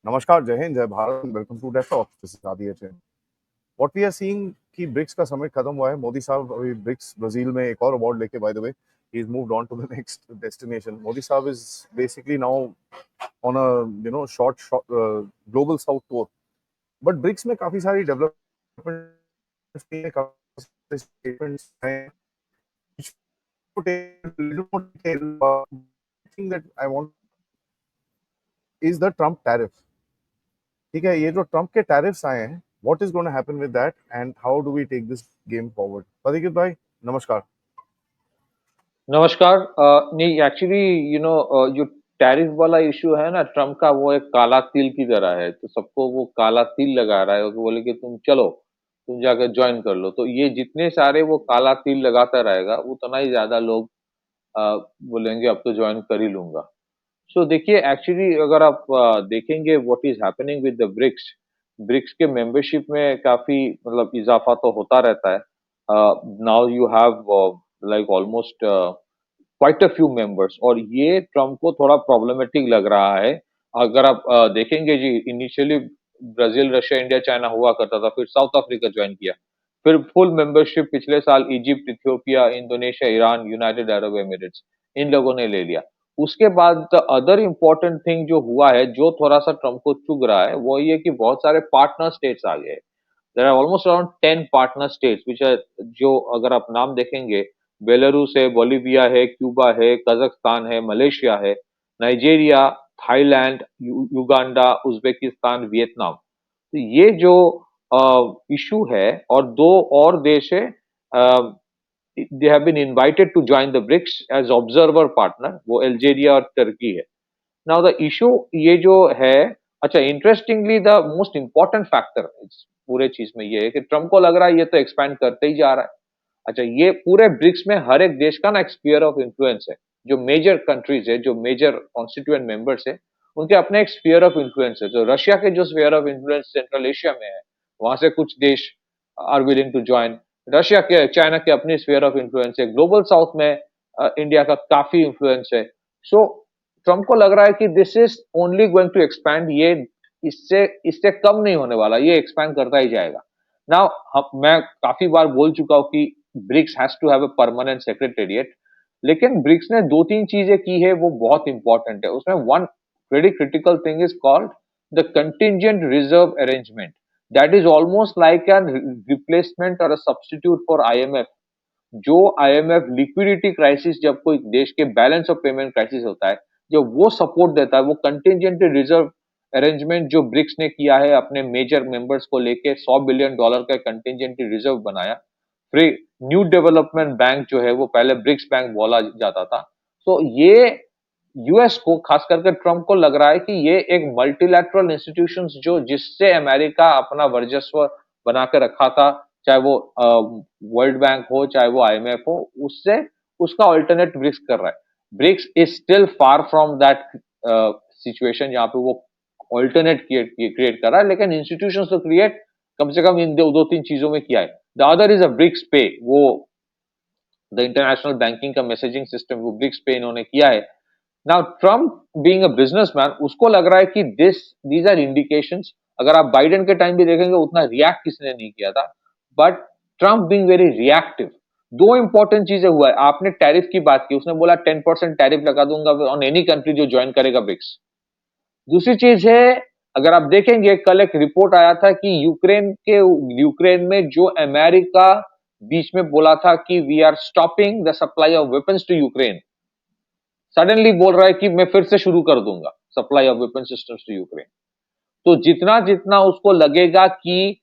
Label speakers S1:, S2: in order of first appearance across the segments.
S1: नमस्कार, जय हिंद, जय Bharat, welcome to Def Talks, this is Adi HN. What we are seeing कि ब्रिक्स का समिट खत्म हुआ है। मोदी साहब अभी ब्रिक्स ब्राजील में एक और अवार्ड लेके, by the way, he is moved on to the next destination. Modi साहब is basically now on a short Global South tour. But BRICS में काफी सारी डेवलपमेंट्स स्टेटमेंट्स हैं। Thing that I want is the Trump tariff. ठीक है, ये जो Trump के टैरिफ्स आए हैं, what is gonna happen with that and how do we take this game forward? Pathikit भाई, नमस्कार।
S2: नमस्कार। नहीं, एक्चुअली जो टैरिफ वाला इशू है ना ट्रम्प का, वो एक काला तिल की तरह है। तो सबको वो काला तिल लगा रहा है और बोले कि तुम चलो, तुम जाकर ज्वाइन कर लो। तो ये जितने सारे वो काला तिल लगाता रहेगा उतना ही ज्यादा लोग बोलेंगे अब तो ज्वाइन कर ही लूंगा। सो देखिए, एक्चुअली अगर आप देखेंगे what is happening with the BRICS, BRICS के मेंबरशिप में काफी मतलब इजाफा तो होता रहता है। Now you have like almost quite a few members, और ये ट्रम्प को थोड़ा प्रॉब्लमेटिक लग रहा है। अगर आप देखेंगे जी, initially Brazil, Russia, India, China हुआ करता था, फिर साउथ अफ्रीका ज्वाइन किया, फिर फुल मेंबरशिप पिछले साल Egypt, Ethiopia, Indonesia, Iran, United Arab Emirates, इन लोगों ने ले लिया। उसके बाद द अदर इम्पोर्टेंट थिंग जो हुआ है, जो थोड़ा सा ट्रम्प को चुग रहा है, वो ये कि बहुत सारे पार्टनर स्टेट्स आ गए। There are almost around 10 partner states which are, जो अगर आप नाम देखेंगे, बेलारूस है, बोलिविया है, क्यूबा है, कजाकिस्तान है, मलेशिया है, Nigeria, Thailand, Uganda, Uzbekistan, Vietnam. तो ये जो इशू है, और दो और देश है, they have been invited to join the BRICS as observer partner, वो अल्जीरिया और तुर्की है। नाउ द इशू ये जो है, अच्छा, interestingly the most important factor इस पूरे चीज में ये है कि ट्रम्प को लग रहा है ये तो एक्सपैंड करते ही जा रहा है। अच्छा, ये पूरे ब्रिक्स में हर एक देश का ना एक स्फीयर ऑफ इन्फ्लुएंस है। जो मेजर कंट्रीज है, जो मेजर कॉन्स्टिट्यूएंट मेंबर्स है, उनके अपने एक स्फीयर ऑफ इन्फ्लुएंस है। तो रशिया के जो sphere of influence Central Asia में है, वहां से कुछ देश are willing to join. Russia के, चाइना के अपनी स्फीयर ऑफ इन्फ्लुएंस है। ग्लोबल साउथ में इंडिया का काफी इन्फ्लुएंस है। सो ट्रम्प को लग रहा है कि this is only going to expand, ये इससे इससे कम नहीं होने वाला, ये एक्सपैंड करता ही जाएगा। नाउ मैं काफी बार बोल चुका हूं कि BRICS has to have a permanent secretariat, लेकिन ब्रिक्स ने दो तीन चीजें की है वो बहुत इंपॉर्टेंट है। उसमें one very critical thing is called the contingent reserve arrangement. That is almost like an replacement और अ सब्स्टिट्यूट फॉर आईएमएफ। जो आईएमएफ लिक्विडिटी क्राइसिस, जब कोई देश के बैलेंस ऑफ पेमेंट क्राइसिस होता है, जो वो सपोर्ट देता है, वो कंटिंजेंट रिजर्व अरेंजमेंट जो ब्रिक्स ने किया है अपने मेजर मेंबर्स को लेके, $100 बिलियन का कंटिंजेंट रिजर्व बनाया। फिर न्यू डेवलपमेंट बैंक जो है, वो पहले ब्रिक्स बैंक बोला जाता था। तो ये यूएस को, खास करके ट्रम्प को लग रहा है कि ये एक मल्टीलैटरल इंस्टीट्यूशंस जो, जिससे अमेरिका अपना वर्चस्व बना के रखा था, चाहे वो वर्ल्ड बैंक हो, चाहे वो आईएमएफ हो, उससे उसका ऑल्टरनेट ब्रिक्स कर रहा है। BRICS is still far from that situation जहां पे वो ऑल्टरनेट क्रिएट कर रहा है, लेकिन इंस्टीट्यूशंस तो क्रिएट कम से कम इन दो तीन चीजों में किया है। The other is a BRICS pay, वो द इंटरनेशनल बैंकिंग का मैसेजिंग सिस्टम, वो ब्रिक्स पे इन्होंने किया है। Now Trump being a businessman, उसको लग रहा है कि दीज आर इंडिकेशंस। अगर आप बाइडेन के टाइम भी देखेंगे, उतना रिएक्ट किसने नहीं किया था, but Trump being very reactive. दो इंपॉर्टेंट चीजें हुआ है। आपने टैरिफ की बात की, उसने बोला 10% टैरिफ लगा दूंगा ऑन एनी कंट्री जो ज्वाइन करेगा ब्रिक्स। दूसरी चीज है, अगर आप देखेंगे, कल एक रिपोर्ट आया था कि यूक्रेन में जो अमेरिका बीच में बोला था कि we are stopping the supply of weapons to Ukraine, suddenly बोल रहा है कि मैं फिर से शुरू कर दूंगा supply of weapon systems to Ukraine. तो जितना जितना उसको लगेगा कि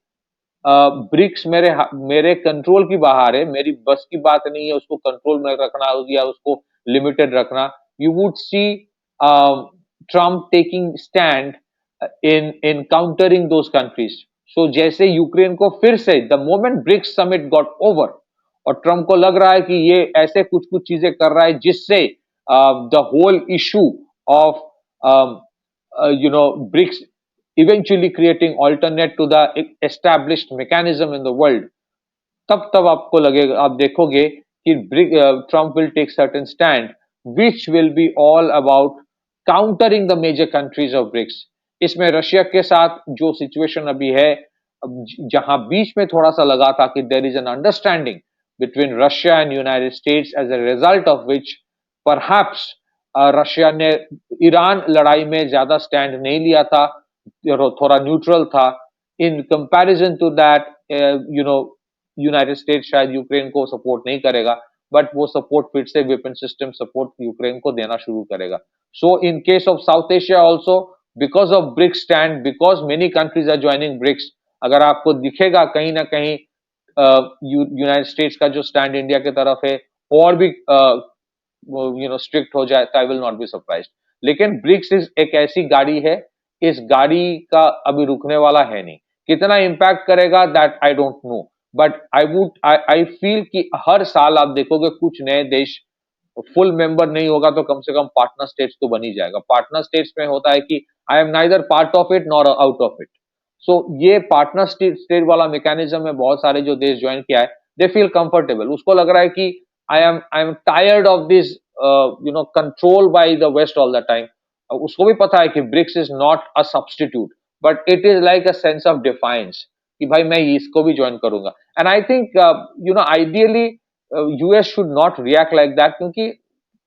S2: ब्रिक्स मेरे मेरे कंट्रोल की बाहर है, मेरी बस की बात नहीं है उसको कंट्रोल में रखना या उसको लिमिटेड रखना, you would see Trump taking stand in in countering those countries. So जैसे यूक्रेन को फिर से, the moment BRICS summit got over, और ट्रम्प को लग रहा है कि ये ऐसे कुछ कुछ चीजें कर रहा है जिससे the whole issue of BRICS eventually creating alternate to the established mechanism in the world, तब आपको लगेगा, आप देखोगे कि Trump will take certain stand which will be all about countering the major countries of BRICS. इसमें Russia के साथ जो सिचुएशन अभी है, जहां बीच में थोड़ा सा लगा था कि there is an understanding between Russia and United States, as a result of which perhaps Russia ने ईरान लड़ाई में ज्यादा स्टैंड नहीं लिया था, थोड़ा न्यूट्रल था। In comparison to that, you know, United States शायद यूक्रेन को सपोर्ट नहीं करेगा, बट वो सपोर्ट फिर से वेपन सिस्टम सपोर्ट यूक्रेन को देना शुरू करेगा। So in case of South Asia also, because of BRICS stand, because many countries are joining BRICS, अगर आपको दिखेगा कहीं ना कहीं यूनाइटेड स्टेट्स का जो स्टैंड इंडिया की तरफ है और भी स्ट्रिक्ट हो जाए, तो आई विल नॉट बी सरप्राइज्ड। लेकिन ब्रिक्स एक ऐसी गाड़ी है, इस गाड़ी का अभी रुकने वाला है नहीं। कितना इंपैक्ट करेगा that I don't no, but I feel कि हर साल आप देखोगे कुछ नए देश फुल मेंबर नहीं होगा तो कम से कम पार्टनर स्टेट्स तो बन ही जाएगा। पार्टनर स्टेट्स में होता है कि I am neither part of it nor out of it. So ये पार्टनर स्टेट वाला मैकेनिज्म में बहुत सारे जो देश ज्वाइन किया है, दे फील कंफर्टेबल। उसको लग रहा है कि I am tired of this control by the west all the time. उसको भी पता है कि BRICS is not a substitute, but it is like a sense of defiance कि भाई मैं इसको भी ज्वाइन करूंगा। And I think ideally US should not react like that, क्योंकि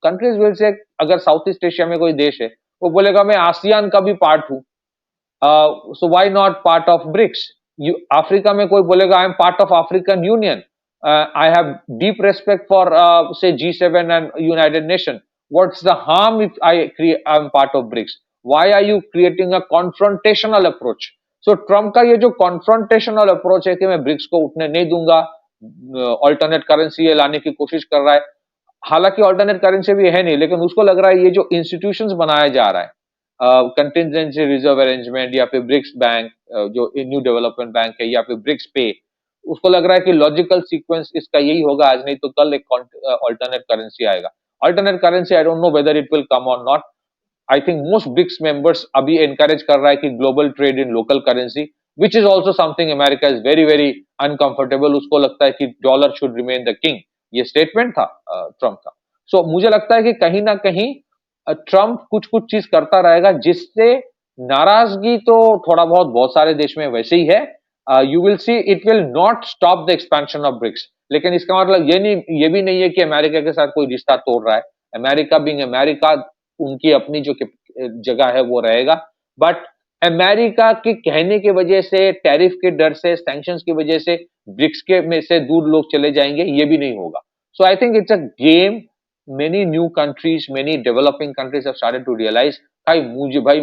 S2: कंट्रीज विल से, अगर साउथ ईस्ट एशिया में कोई देश है वो बोलेगा मैं आसियान का भी पार्ट हूं, so why not part of BRICS? Africa में कोई बोलेगा I am part of African union, I have deep respect for say G7 and United Nation. What's the harm if I'm part of BRICS? Why are you creating a confrontational approach? So Trump का ये जो confrontational approach है कि मैं BRICS को उठने नहीं दूंगा, ऑल्टरनेट करेंसी ये लाने की कोशिश कर रहा है। हालांकि ऑल्टरनेट करेंसी भी है नहीं, लेकिन उसको लग रहा है ये जो इंस्टीट्यूशंस बनाया जा रहा है, कंटिजेंसी रिजर्व अरेंजमेंट या फिर ब्रिक्स बैंक, जो न्यू डेवलपमेंट बैंक है, या फिर ब्रिक्स पे, उसको लग रहा है कि लॉजिकल सीक्वेंस इसका यही होगा, आज नहीं तो कल एक ऑल्टरनेट करेंसी आएगा। Alternate currency I don't know whether it will come और not. I think most BRICS members अभी एनकरेज कर रहा है कि global trade in local currency, which is also something America is very very uncomfortable. उसको लगता है कि dollar should remain the king, ये स्टेटमेंट था ट्रम्प का। सो मुझे लगता है कि कहीं ना कहीं ट्रम्प कुछ कुछ चीज करता रहेगा, जिससे नाराजगी तो थोड़ा बहुत सारे देश में वैसे ही है। You will see it will not stop the expansion of BRICS, लेकिन इसका मतलब ये भी नहीं है कि अमेरिका के साथ कोई रिश्ता तोड़ रहा है। अमेरिका बीइंग अमेरिका, उनकी अपनी जो जगह है वो रहेगा, बट अमेरिका के कहने की वजह से, टैरिफ के डर से, सैंक्शंस की वजह से ब्रिक्स के में से दूर लोग चले जाएंगे, ये भी नहीं होगा। So I think it's a game many new countries, many developing countries have started to realize भाई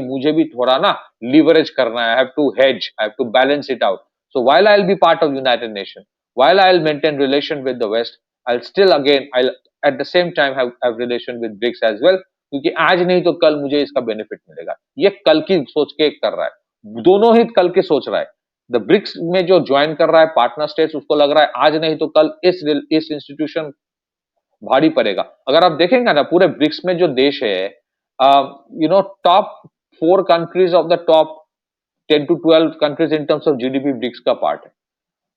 S2: मुझे भी थोड़ा ना leverage करना है, I have to hedge, I have to balance it out. So while I'll be part of United Nations, while I'll maintain relation with the West, I'll still again, I'll at the same time have relation with BRICS as well, क्योंकि आज नहीं तो कल मुझे इसका benefit मिलेगा। ये कल की सोच के कर रहा है, दोनों ही कल के सोच रहा है। द ब्रिक्स में जो ज्वाइन कर रहा है पार्टनर स्टेट्स, उसको लग रहा है आज नहीं तो कल इस इंस्टीट्यूशन भारी पड़ेगा। अगर आप देखेंगे ना पूरे ब्रिक्स में जो देश है, top 4 countries of the top 10 to 12 countries in terms of GDP BRICS का पार्ट है।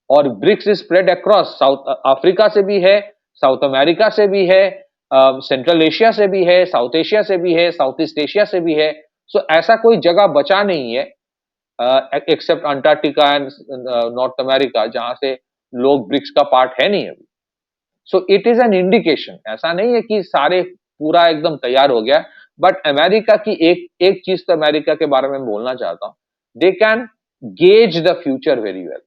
S2: और BRICS is spread across, South Africa से भी है, साउथ अमेरिका से भी है, सेंट्रल एशिया से भी है, साउथ एशिया से भी है, साउथ ईस्ट एशिया से भी है। सो ऐसा कोई जगह बचा नहीं है except Antarctica and North America, जहां से लोग ब्रिक्स का पार्ट है नहीं अभी। So it is an indication, ऐसा नहीं है कि सारे पूरा एकदम तैयार हो गया, बट अमेरिका की एक चीज तो अमेरिका के बारे में बोलना चाहता हूं, they can gauge the future very well.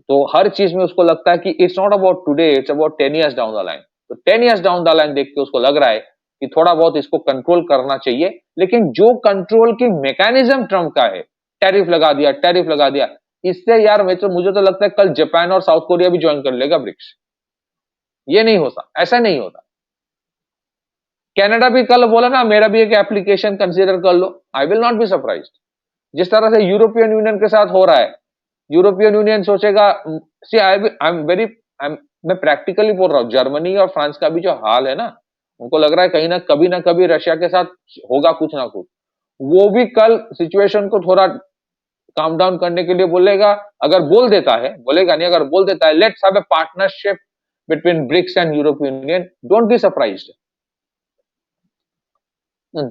S2: तो हर चीज में उसको लगता है कि it's not about today, it's about 10 years down the line. तो 10 years डाउन द लाइन देख के उसको लग रहा है कि थोड़ा बहुत इसको कंट्रोल करना चाहिए, लेकिन जो कंट्रोल की मैकेनिज्म ट्रम्प का है, टैरिफ लगा दिया, टैरिफ लगा दिया, इससे यार मुझे तो लगता है कल जापान और साउथ कोरिया भी ज्वाइन कर लेगा ब्रिक्स। ये नहीं होता, ऐसा नहीं होता। कनाडा भी कल बोला ना मेरा भी एक एप्लीकेशन कंसीडर कर लो, I will not be surprised. जिस तरह से यूरोपियन यूनियन के साथ हो रहा है, यूरोपियन यूनियन सोचेगा, सी आई एम वेरी, मैं प्रैक्टिकली बोल रहा हूं, जर्मनी और फ्रांस का भी जो हाल है ना, उनको लग रहा है कहीं ना कभी रशिया के साथ होगा कुछ ना कुछ। वो भी कल सिचुएशन को थोड़ा काम डाउन करने के लिए बोलेगा, अगर बोल देता है, बोलेगा नहीं, अगर बोल देता है let's have a partnership between BRICS and European Union, don't be surprised.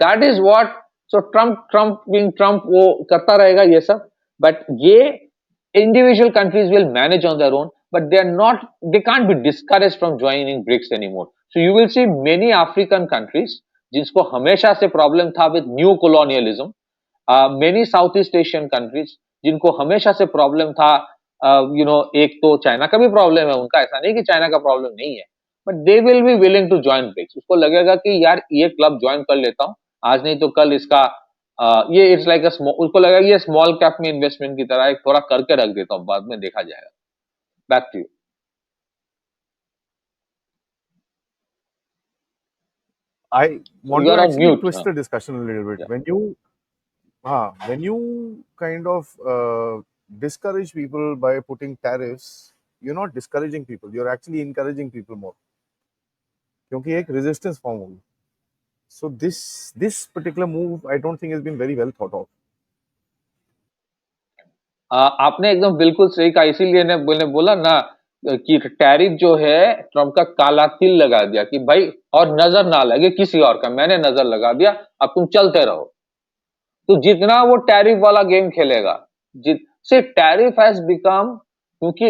S2: That is what, so Trump being Trump वो करता रहेगा ये सब, बट ये individual countries will manage on their own, but they can't be discouraged from joining BRICS anymore. So you will see many African countries जिसको हमेशा से problem था with new colonialism, many Southeast Asian countries जिनको हमेशा से problem था, एक तो चाइना का भी प्रॉब्लम है उनका, ऐसा नहीं कि चाइना का प्रॉब्लम नहीं है, but they will be willing to join BRICS. उसको लगेगा कि यार ये क्लब ज्वाइन कर लेता हूं, आज नहीं तो कल इसका ये इट्स लाइक उसको लगेगा ये स्मॉल कैप में इन्वेस्टमेंट की तरह एक थोड़ा करके रख देता हूं, बाद में देखा जाएगा। Back to you.
S1: I want
S2: you
S1: to
S2: are on
S1: actually
S2: mute.
S1: twist the discussion a little bit. When you kind of discourage people by putting tariffs, you're not discouraging people. You're actually encouraging people more. क्योंकि एक resistance form होगी. So this particular move, I don't think has been very well thought of.
S2: आपने एकदम बिल्कुल सही कहा, इसीलिए मैंने बोला ना कि टैरिफ जो है ट्रम्प का काला तिल लगा दिया कि भाई और नजर ना लगे किसी और का, मैंने नजर लगा दिया, अब तुम चलते रहो। तो जितना वो टैरिफ वाला गेम खेलेगा, से टैरिफ हैज बिकम, क्योंकि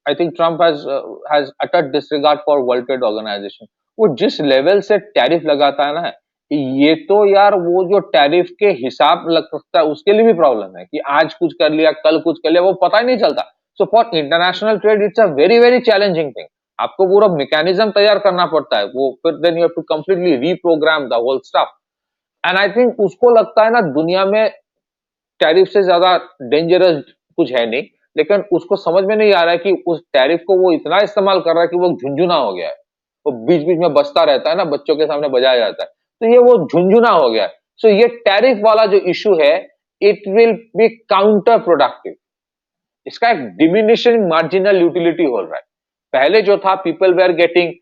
S2: I think Trump has utter disregard for World Trade Organization. वो जिस लेवल से टैरिफ लगाता है ना, ये तो यार वो जो टैरिफ के हिसाब लग सकता है उसके लिए भी प्रॉब्लम है कि आज कुछ कर लिया कल कुछ कर लिया, वो पता ही नहीं चलता। So for international trade it's a very very challenging thing. आपको पूरा मैकेनिज्म तैयार करना पड़ता है, वो फिर then you have to completely reprogram the whole stuff. And I think उसको लगता है ना दुनिया में टैरिफ से ज्यादा डेंजरस कुछ है नहीं, लेकिन उसको समझ में नहीं आ रहा है कि उस टैरिफ को वो इतना इस्तेमाल कर रहा है कि वो झुंझुना हो गया है। वो बीच बीच में बजता रहता है ना, बच्चों के सामने बजाया जाता है, तो ये वो झुंझुना हो गया है। सो ये टैरिफ वाला जो इशू है, it will be counter productive. इसका एक डिमिनिशिंग मार्जिनल यूटिलिटी हो रहा है। पहले जो था people were getting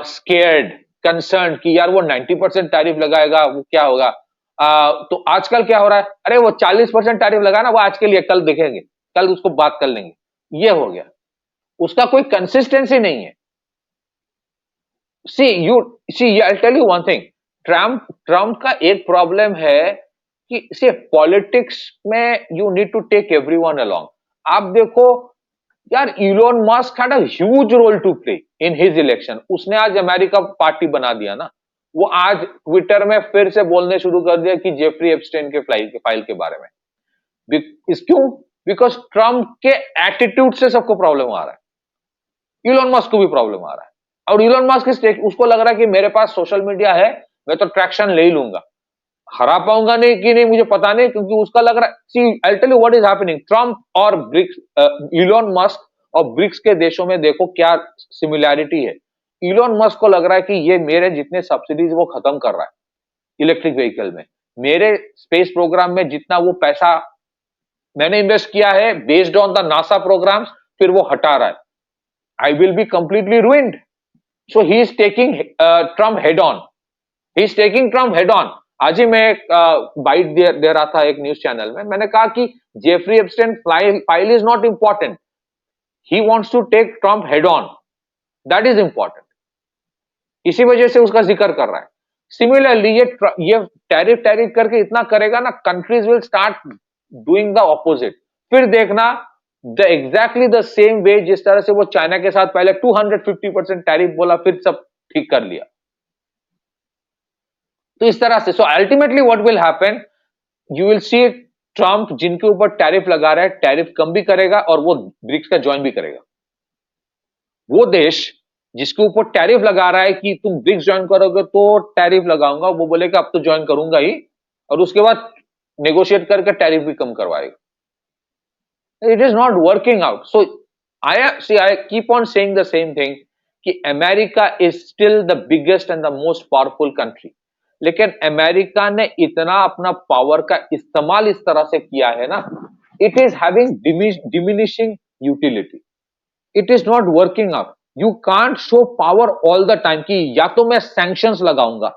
S2: scared, concern कि यार वो 90% टैरिफ लगाएगा, वो क्या होगा। तो आजकल क्या हो रहा है, अरे वो 40% टैरिफ लगा ना, वो आज के लिए, कल देखेंगे, कल उसको बात कर लेंगे, ये हो गया। उसका कोई कंसिस्टेंसी नहीं है। I'll tell you one thing, Trump का एक प्रॉब्लम है कि पॉलिटिक्स में you need to take everyone along. आप देखो यार, Elon Musk had a huge role to play in his election. उसने आज अमेरिका पार्टी बना दिया ना। वो आज ट्विटर में फिर से बोलने शुरू कर दिया कि जेफरी एप्स्टेन के फाइल के बारे में। क्यों? बिकॉज ट्रम्प के एटीट्यूड से सबको प्रॉब्लम आ रहा है, इलोन मस्क को भी प्रॉब्लम आ रहा है। और इलोन मस्क उसको लग रहा है कि मेरे पास सोशल मीडिया है, मैं तो ट्रैक्शन ले ही लूंगा, हरा पाऊंगा नहीं कि नहीं मुझे पता नहीं, क्योंकि उसका लग रहा है, see I tell you what is happening, Trump और ब्रिक्स, इलोन मस्क और ब्रिक्स के देशों में देखो क्या सिमिलैरिटी है। इलोन मस्क को लग रहा है कि ये मेरे जितने सब्सिडीज वो खत्म कर रहा है इलेक्ट्रिक व्हीकल में, मेरे स्पेस प्रोग्राम में जितना वो पैसा मैंने इन्वेस्ट किया है based on the NASA program, फिर वो हटा रहा है। I will be completely ruined. So he is taking Trump head on. He is taking Trump head on. आज ही मैं बाइट दे रहा था एक न्यूज चैनल में, मैंने कहा कि Jeffrey Epstein file is not important, he wants to take Trump head on, that is important. इसी वजह से उसका जिक्र कर रहा है। सिमिलरली ये टैरिफ करके इतना करेगा ना, countries will start doing the opposite. फिर देखना the exactly the same way जिस तरह से वो चाइना के साथ पहले 250% टैरिफ बोला, फिर सब ठीक कर लिया। तो इस तरह से, so ultimately what will happen, you will see Trump जिनके ऊपर टैरिफ लगा रहा है, टैरिफ कम भी करेगा और वो ब्रिक्स का ज्वाइन भी करेगा। वो देश जिसके ऊपर टैरिफ लगा रहा है कि तुम ब्रिक्स ज्वाइन करोगे तो टैरिफ लगाऊंगा, वो बोलेगा अब तो ज्वाइन करूंगा ही, और उसके बाद नेगोशिएट करके टैरिफ भी कम करवाएगा। It is not working out. So I keep on saying the same thing कि America is still the biggest and the most powerful country. लेकिन अमेरिका ने इतना अपना पावर का इस्तेमाल इस तरह से किया है ना, it is having diminishing utility. It is not working out. You can't show power all the time कि या तो मैं sanctions लगाऊंगा,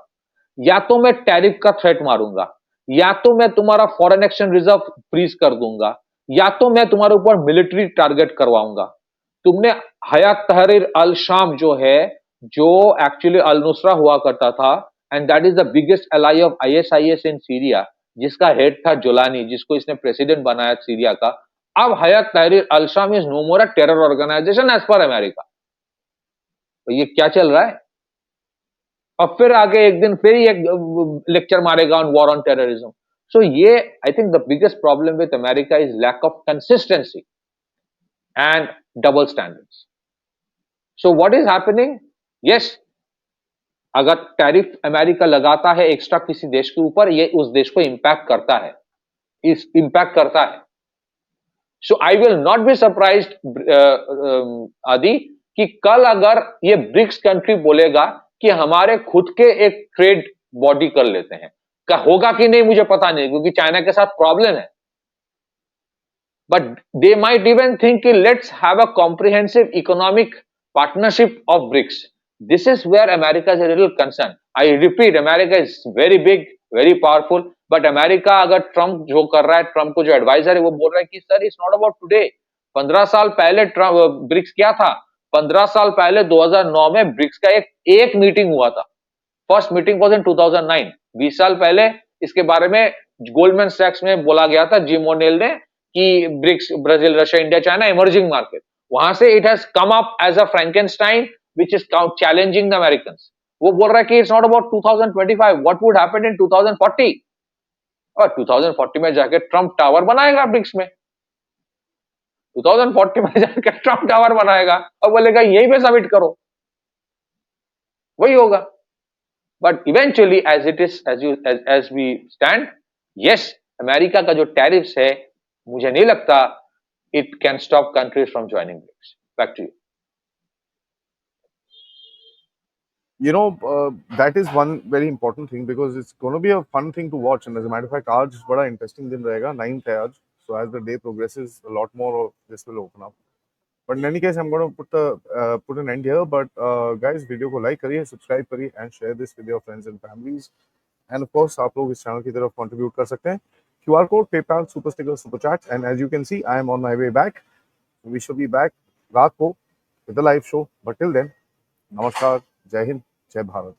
S2: या तो मैं टैरिफ का थ्रेट मारूंगा, या तो मैं तुम्हारा फॉरेन एक्सचेंज रिजर्व फ्रीज कर दूंगा, या तो मैं तुम्हारे ऊपर मिलिट्री टारगेट करवाऊंगा। तुमने हयात तहरीर अल शाम जो है, जो एक्चुअली अल नुसरा हुआ करता था, and that is the biggest ally of ISIS in Syria, जिसका हेड था जोलानी, जिसको इसने प्रेसिडेंट बनाया सीरिया का. अब Hayat Tahrir al Sham is no more a terror organisation as per America. तो ये क्या चल रहा है? अब फिर आगे एक दिन फिर एक लेक्चर मारेगा on war on terrorism. So ये I think the biggest problem with America is lack of consistency and double standards. So what is happening? Yes, अगर टैरिफ अमेरिका लगाता है एक्स्ट्रा किसी देश के ऊपर, ये उस देश को इंपैक्ट करता है, इस इंपैक्ट करता है. So I will not be surprised आदि कि कल अगर ये ब्रिक्स कंट्री बोलेगा कि हमारे खुद के एक ट्रेड बॉडी कर लेते हैं, का होगा कि नहीं मुझे पता नहीं, क्योंकि चाइना के साथ प्रॉब्लम है. But they might even think कि let's have a comprehensive economic partnership of BRICS. This is where America is a little concerned. I repeat, America is very big, very powerful, but America अगर Trump जो कर रहा है, Trump को जो adviser है वो बोल रहा है कि sir it's not about today. 15 साल पहले ब्रिक्स क्या था? 15 साल पहले 2009 में ब्रिक्स का एक मीटिंग हुआ था. First meeting was in 2009. 20 साल पहले इसके बारे में गोल्डमैन सैक्स में बोला गया था, जिम ओनेल ने, कि BRICS, Brazil, Russia, India, China emerging market. वहां से it has come up as a Frankenstein which is challenging the Americans. वो बोल रहा है कि it's not about 2025. What would happen in 2040? और 2040 में जाके ट्रम्प टावर बनाएगा ब्रिक्स में. 2040 में जाके ट्रम्प टावर बनाएगा और बोलेगा यहीं पे सबमिट करो. वही होगा. But eventually as it is, as we stand, yes, America का जो टैरिफ्स है, मुझे नहीं लगता it can stop countries from joining BRICS. Back to you.
S1: You know, that is one very important thing because it's going to be a fun thing to watch. And as a matter of fact, आज बड़ा interesting दिन रहेगा, 9th है आज. So as the day progresses, a lot more of this will open up. But in any case, I'm going to put an end here. But guys, video को like करिए, subscribe करिए, and share this with your friends and families. And of course, आप लोग इस channel की तरफ contribute कर सकते हैं. QR code, PayPal, Super Sticker, Super Chat. And as you can see, I am on my way back. We should be back रात को with the live show. But till then, नमस्कार, जय हिंद, जय भारत.